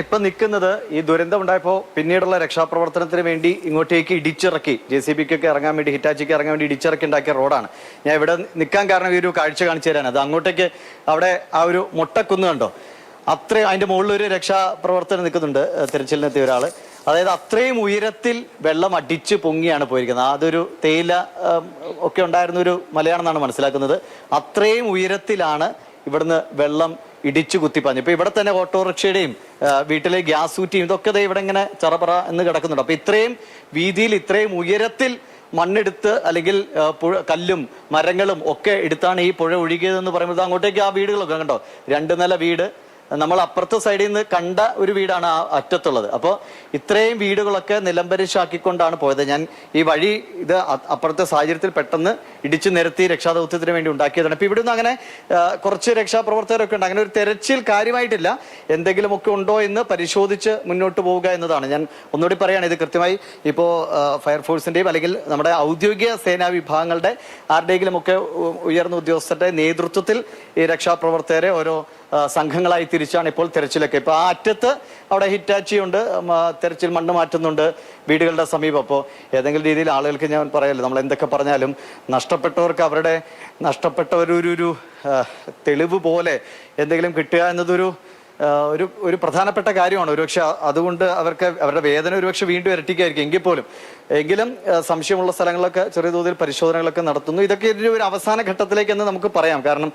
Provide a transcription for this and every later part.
ഇപ്പൊ നിൽക്കുന്നത് ഈ ദുരന്തം ഉണ്ടായപ്പോൾ പിന്നീടുള്ള രക്ഷാപ്രവർത്തനത്തിന് വേണ്ടി ഇങ്ങോട്ടേക്ക് ഇടിച്ചിറക്കി JCBക്കൊക്കെ ഇറങ്ങാൻ വേണ്ടി ഹിറ്റാച്ചിക്ക് ഇറങ്ങാൻ വേണ്ടി ഇടിച്ചിറക്കി ഉണ്ടാക്കിയ റോഡാണ്. ഞാൻ ഇവിടെ നിൽക്കാൻ കാരണം ഈ ഒരു കാഴ്ച കാണിച്ചു തരാൻ. അത് അങ്ങോട്ടേക്ക് അവിടെ ആ ഒരു മുട്ടക്കുന്ന് കണ്ടോ, അത്രയും അതിന്റെ മുകളിൽ ഒരു രക്ഷാപ്രവർത്തനം നിൽക്കുന്നുണ്ട്, തിരച്ചിലിനെത്തിയ ഒരാള്. അതായത് അത്രയും ഉയരത്തിൽ വെള്ളം അടിച്ച് പൊങ്ങിയാണ് പോയിരിക്കുന്നത്. അതൊരു തേയില ഒക്കെ ഉണ്ടായിരുന്ന ഒരു മലയാണെന്നാണ് മനസ്സിലാക്കുന്നത്. അത്രയും ഉയരത്തിലാണ് ഇവിടുന്ന് വെള്ളം ഇടിച്ചു കുത്തിപ്പാഞ്ഞു. ഇപ്പൊ ഇവിടെ തന്നെ ഓട്ടോറിക്ഷയുടെയും വീട്ടിലെ ഗ്യാസ് കുറ്റിയും ഇതൊക്കെ ഇവിടെ ഇങ്ങനെ ചറപറ എന്ന് കിടക്കുന്നുണ്ട്. അപ്പൊ ഇത്രയും വീതിയിൽ ഇത്രയും ഉയരത്തിൽ മണ്ണെടുത്ത് അല്ലെങ്കിൽ കല്ലും മരങ്ങളും ഒക്കെ എടുത്താണ് ഈ പുഴ ഒഴുകിയതെന്ന് പറയുന്നത്. അങ്ങോട്ടേക്ക് ആ വീടുകളൊക്കെ കണ്ടോ, 2 നില വീട്, നമ്മൾ അപ്പുറത്തെ സൈഡിൽ നിന്ന് കണ്ട ഒരു വീടാണ് ആ അറ്റത്തുള്ളത്. അപ്പോൾ ഇത്രയും വീടുകളൊക്കെ നിലംപരിശാക്കിക്കൊണ്ടാണ് പോയത്. ഞാൻ ഈ വഴി ഇത് അപ്പുറത്തെ സാഹചര്യത്തിൽ പെട്ടെന്ന് ഇടിച്ചു നിരത്തി രക്ഷാദൗത്യത്തിന് വേണ്ടി ഉണ്ടാക്കിയതാണ്. ഇപ്പൊ ഇവിടുന്ന് അങ്ങനെ കുറച്ച് രക്ഷാപ്രവർത്തകരൊക്കെ ഉണ്ട്. അങ്ങനെ ഒരു തെരച്ചിൽ കാര്യമായിട്ടില്ല, എന്തെങ്കിലുമൊക്കെ ഉണ്ടോ എന്ന് പരിശോധിച്ച് മുന്നോട്ട് പോവുക എന്നതാണ്. ഞാൻ ഒന്നുകൂടി പറയുകയാണ്, ഇത് കൃത്യമായി ഇപ്പോൾ ഫയർഫോഴ്സിന്റെയും അല്ലെങ്കിൽ നമ്മുടെ ഔദ്യോഗിക സേനാ വിഭാഗങ്ങളുടെ ആരുടെയെങ്കിലും ഒക്കെ ഉയർന്ന ഉദ്യോഗസ്ഥരുടെ നേതൃത്വത്തിൽ ഈ രക്ഷാപ്രവർത്തകരെ ഓരോ സംഘങ്ങളായി തിരിച്ചാണ് ഇപ്പോൾ തെരച്ചിലൊക്കെ. ഇപ്പൊ ആ അറ്റത്ത് അവിടെ ഹിറ്റാച്ചി ഉണ്ട്, തെരച്ചിൽ മണ്ണ് മാറ്റുന്നുണ്ട് വീടുകളുടെ സമീപം. അപ്പോൾ ഏതെങ്കിലും രീതിയിൽ ആളുകൾക്ക് ഞാൻ പറയല്ലോ, നമ്മൾ എന്തൊക്കെ പറഞ്ഞാലും നഷ്ടപ്പെട്ടവർക്ക് അവരുടെ നഷ്ടപ്പെട്ട ഒരു തെളിവ് പോലെ എന്തെങ്കിലും കിട്ടുക എന്നതൊരു ഒരു പ്രധാനപ്പെട്ട കാര്യമാണ്. ഒരുപക്ഷെ അതുകൊണ്ട് അവരുടെ വേദന ഒരുപക്ഷെ വീണ്ടും ഇരട്ടിക്കായിരിക്കും. എങ്കിലും സംശയമുള്ള സ്ഥലങ്ങളിലൊക്കെ ചെറിയ തോതിൽ പരിശോധനകളൊക്കെ നടത്തുന്നു. ഇതൊക്കെ ഒരു അവസാന ഘട്ടത്തിലേക്ക് എന്ന് നമുക്ക് പറയാം. കാരണം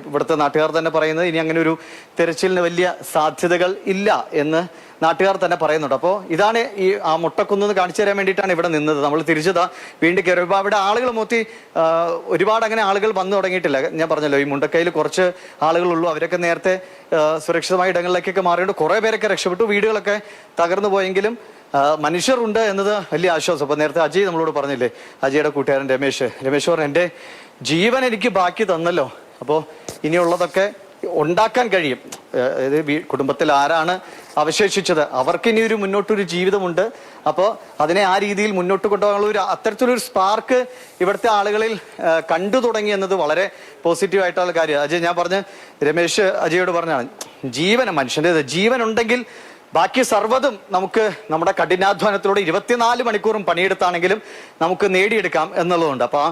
ഇവിടുത്തെ നാട്ടുകാർ തന്നെ പറയുന്നത് ഇനി അങ്ങനെ ഒരു തെരച്ചിലിന് വലിയ സാധ്യതകൾ ഇല്ല എന്ന് നാട്ടുകാർ തന്നെ പറയുന്നുണ്ട്. അപ്പോൾ ഇതാണ് ഈ ആ മുട്ടക്കുന്ന് കാണിച്ചു തരാൻ വേണ്ടിയിട്ടാണ് ഇവിടെ നിന്നത്. നമ്മൾ തിരിച്ചതാ വീണ്ടും കയറി. ഇപ്പോൾ അവിടെ ആളുകൾ മൊത്തി ഒരുപാട് അങ്ങനെ ആളുകൾ വന്നു തുടങ്ങിയിട്ടില്ല. ഞാൻ പറഞ്ഞല്ലോ, ഈ മുണ്ടക്കയിൽ കുറച്ച് ആളുകളുള്ളൂ. അവരൊക്കെ നേരത്തെ സുരക്ഷിതമായ ഇടങ്ങളിലേക്കൊക്കെ മാറിയിട്ട് കുറേ പേരൊക്കെ രക്ഷപ്പെട്ടു. വീടുകളൊക്കെ തകർന്നു പോയെങ്കിലും മനുഷ്യരുണ്ട് എന്നത് വലിയ ആശ്വാസം. അപ്പൊ നേരത്തെ അജയ് നമ്മളോട് പറഞ്ഞില്ലേ, അജയുടെ കൂട്ടുകാരൻ രമേശ് പറഞ്ഞു, എൻ്റെ ജീവൻ എനിക്ക് ബാക്കി തന്നല്ലോ, അപ്പോൾ ഇനിയുള്ളതൊക്കെ ഉണ്ടാക്കാൻ കഴിയും. കുടുംബത്തിൽ ആരാണ് അവശേഷിച്ചത്, അവർക്ക് ഇനി ഒരു മുന്നോട്ടൊരു ജീവിതമുണ്ട്. അപ്പോൾ അതിനെ ആ രീതിയിൽ മുന്നോട്ട് കൊണ്ടുപോകാനുള്ള അത്തരത്തിലൊരു സ്പാർക്ക് ഇവിടുത്തെ ആളുകളിൽ കണ്ടു തുടങ്ങി എന്നത് വളരെ പോസിറ്റീവ് ആയിട്ടുള്ള കാര്യം. അജയ് ഞാൻ പറഞ്ഞ് രമേശ് അജയോട് പറഞ്ഞാണ്, മനുഷ്യൻ്റെ ജീവൻ ഉണ്ടെങ്കിൽ ബാക്കി സർവ്വതും നമുക്ക് നമ്മുടെ കഠിനാധ്വാനത്തിലൂടെ 24 മണിക്കൂറും പണിയെടുത്താണെങ്കിലും നമുക്ക് നേടിയെടുക്കാം എന്നുള്ളതുണ്ട്. അപ്പൊ ആ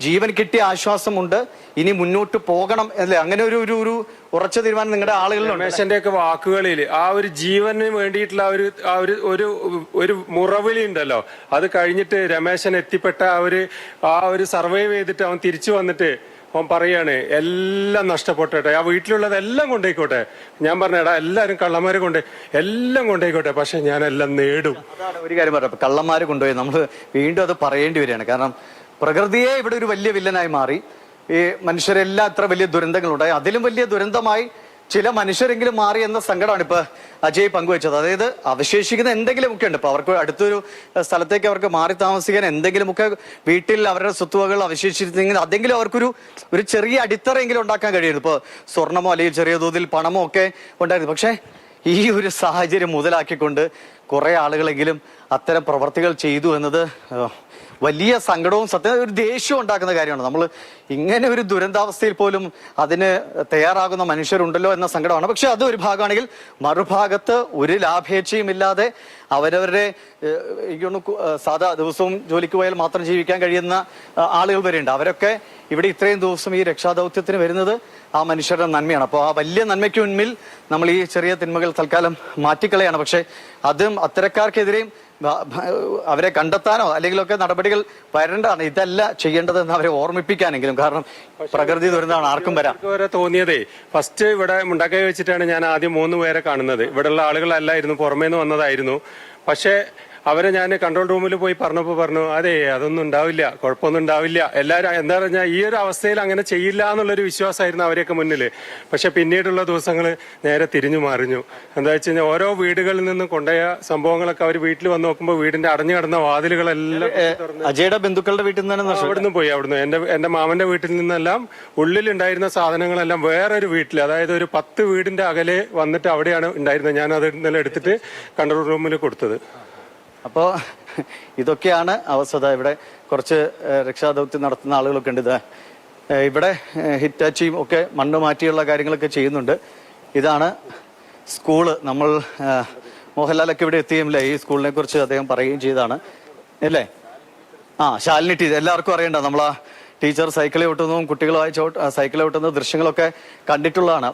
ജീവൻ കിട്ടിയ ആശ്വാസമുണ്ട്, ഇനി മുന്നോട്ട് പോകണം അല്ലേ, അങ്ങനെ ഒരു ഉറച്ച തീരുമാനം നിങ്ങളുടെ ആളുകളിലുണ്ട്. രമേശന്റെ ഒക്കെ വാക്കുകളിൽ ആ ഒരു ജീവന് വേണ്ടിയിട്ടുള്ള ഒരു മുറവിളി ഉണ്ടല്ലോ, അത് കഴിഞ്ഞിട്ട് രമേശൻ എത്തിപ്പെട്ട ആ ഒരു സർവൈവ് ചെയ്തിട്ട് അവൻ തിരിച്ചു വന്നിട്ട് അവൻ പറയാണ്, എല്ലാം നഷ്ടപ്പെട്ടോട്ടെ, ആ വീട്ടിലുള്ളതെല്ലാം കൊണ്ടേക്കോട്ടെ. ഞാൻ പറഞ്ഞേടാ, എല്ലാരും കള്ളന്മാരെ എല്ലാം കൊണ്ടേക്കോട്ടെ, പക്ഷെ ഞാൻ എല്ലാം നേടും. അതാണ് ഒരു കാര്യം പറയാം, കള്ളന്മാര് കൊണ്ടുപോയി നമ്മൾ വീണ്ടും അത് പറയേണ്ടി വരികയാണ്. കാരണം പ്രകൃതിയെ ഇവിടെ ഒരു വലിയ വില്ലനായി മാറി. ഈ മനുഷ്യരെല്ലാം എത്ര വലിയ ദുരന്തങ്ങളുണ്ടായി, അതിലും വലിയ ദുരന്തമായി ചില മനുഷ്യരെങ്കിലും മാറി എന്ന സങ്കടമാണ് ഇപ്പൊ അജയ് പങ്കുവെച്ചത്. അതായത് അവശേഷിക്കുന്ന എന്തെങ്കിലുമൊക്കെ ഉണ്ട്. ഇപ്പൊ അവർക്ക് അടുത്തൊരു സ്ഥലത്തേക്ക് അവർക്ക് മാറി താമസിക്കാൻ എന്തെങ്കിലുമൊക്കെ വീട്ടിൽ അവരുടെ സ്വത്തുവകൾ അവശേഷിച്ചിരുന്നെങ്കിൽ അതെങ്കിലും അവർക്കൊരു ചെറിയ അടിത്തറയെങ്കിലും ഉണ്ടാക്കാൻ കഴിയുന്നു. ഇപ്പൊ സ്വർണമോ അല്ലെങ്കിൽ ചെറിയ തോതിൽ പണമോ ഒക്കെ ഉണ്ടായിരുന്നു. പക്ഷെ ഈ ഒരു സാഹചര്യം മുതലാക്കിക്കൊണ്ട് കുറെ ആളുകളെങ്കിലും അത്തരം പ്രവർത്തികൾ ചെയ്തു എന്നത് വലിയ സങ്കടവും സത്യം ഒരു ദേഷ്യവും ഉണ്ടാക്കുന്ന കാര്യമാണ്. നമ്മൾ ഇങ്ങനെ ഒരു ദുരന്താവസ്ഥയിൽ പോലും അതിന് തയ്യാറാകുന്ന മനുഷ്യരുണ്ടല്ലോ എന്ന സങ്കടമാണ്. പക്ഷെ അത് ഒരു ഭാഗമാണെങ്കിൽ മറുഭാഗത്ത് ഒരു ലാഭേച്ഛയും ഇല്ലാതെ അവരവരുടെ സാധാ ദിവസവും ജോലിക്ക് പോയാൽ മാത്രം ജീവിക്കാൻ കഴിയുന്ന ആളുകൾ വരെയുണ്ട്. അവരൊക്കെ ഇവിടെ ഇത്രയും ദിവസം ഈ രക്ഷാദൗത്യത്തിന് വരുന്നത് ആ മനുഷ്യരുടെ നന്മയാണ്. അപ്പോൾ ആ വലിയ നന്മയ്ക്ക് മുൻപിൽ നമ്മൾ ഈ ചെറിയ തിന്മകൾ തൽക്കാലം മാറ്റിക്കളയാണ്. പക്ഷെ അതും അത്തരക്കാർക്കെതിരെയും അവരെ കണ്ടെത്താനോ അല്ലെങ്കിലൊക്കെ നടപടികൾ വരേണ്ടതാണ്. ഇതല്ല ചെയ്യേണ്ടതെന്ന് അവരെ ഓർമ്മിപ്പിക്കാനെങ്കിലും. കാരണം പ്രകൃതി ദുരന്തമാണ്, ആർക്കും വരാം. തോന്നിയതേ ഫസ്റ്റ് ഇവിടെ മുണ്ടക്കൈ വെച്ചിട്ടാണ് ഞാൻ ആദ്യം 3 പേരെ കാണുന്നത്. ഇവിടെയുള്ള ആളുകളല്ലായിരുന്നു, പുറമേന്ന് വന്നതായിരുന്നു. പക്ഷേ അവരെ ഞാൻ കൺട്രോൾ റൂമിൽ പോയി പറഞ്ഞു, അതെ അതൊന്നും ഉണ്ടാവില്ല, കുഴപ്പമൊന്നും ഉണ്ടാവില്ല, എല്ലാവരും എന്താ പറഞ്ഞാൽ ഈ ഒരു അവസ്ഥയിൽ അങ്ങനെ ചെയ്യില്ല എന്നുള്ളൊരു വിശ്വാസമായിരുന്നു അവരെയൊക്കെ മുന്നിൽ. പക്ഷെ പിന്നീടുള്ള ദിവസങ്ങൾ നേരെ തിരിഞ്ഞു മറിഞ്ഞു. എന്താ വെച്ച് കഴിഞ്ഞാൽ ഓരോ വീടുകളിൽ നിന്നും കൊണ്ടുപോയ സംഭവങ്ങളൊക്കെ അവർ വീട്ടിൽ വന്ന് നോക്കുമ്പോൾ വീടിന്റെ അടഞ്ഞു കിടന്ന വാതിലുകളെല്ലാം അജയുടെ ബന്ധുക്കളുടെ വീട്ടിൽ നിന്ന് അവിടുന്ന് പോയി. അവിടുന്ന് എന്റെ മാമന്റെ വീട്ടിൽ നിന്നെല്ലാം ഉള്ളിലുണ്ടായിരുന്ന സാധനങ്ങളെല്ലാം വേറൊരു വീട്ടിൽ, അതായത് ഒരു 10 വീടിന്റെ അകലെ വന്നിട്ട് അവിടെയാണ് ഉണ്ടായിരുന്നത്. ഞാൻ അത് ഇന്നലെ എടുത്തിട്ട് കൺട്രോൾ റൂമിൽ കൊടുത്തത്. അപ്പോൾ ഇതൊക്കെയാണ് അവസ്ഥ. ഇവിടെ കുറച്ച് രക്ഷാദൗത്യം നടത്തുന്ന ആളുകളൊക്കെ ഉണ്ട്. ഇവിടെ ഹിറ്റാച്ചിയും ഒക്കെ മണ്ണ് മാറ്റിയുള്ള കാര്യങ്ങളൊക്കെ ചെയ്യുന്നുണ്ട്. ഇതാണ് സ്കൂള് നമ്മൾ മോഹൻലാലൊക്കെ ഇവിടെ എത്തുകയുമില്ല, ഈ സ്കൂളിനെ കുറിച്ച് അദ്ദേഹം പറയുകയും ചെയ്താണ് അല്ലേ? ശാലിനി ടീച്ചർ എല്ലാവർക്കും അറിയണ്ട, നമ്മളാ ടീച്ചർ സൈക്കിൾ ഓട്ടുന്നതും കുട്ടികളുമായി സൈക്കിൾ ഓട്ടുന്ന ദൃശ്യങ്ങളൊക്കെ കണ്ടിട്ടുള്ളതാണ്.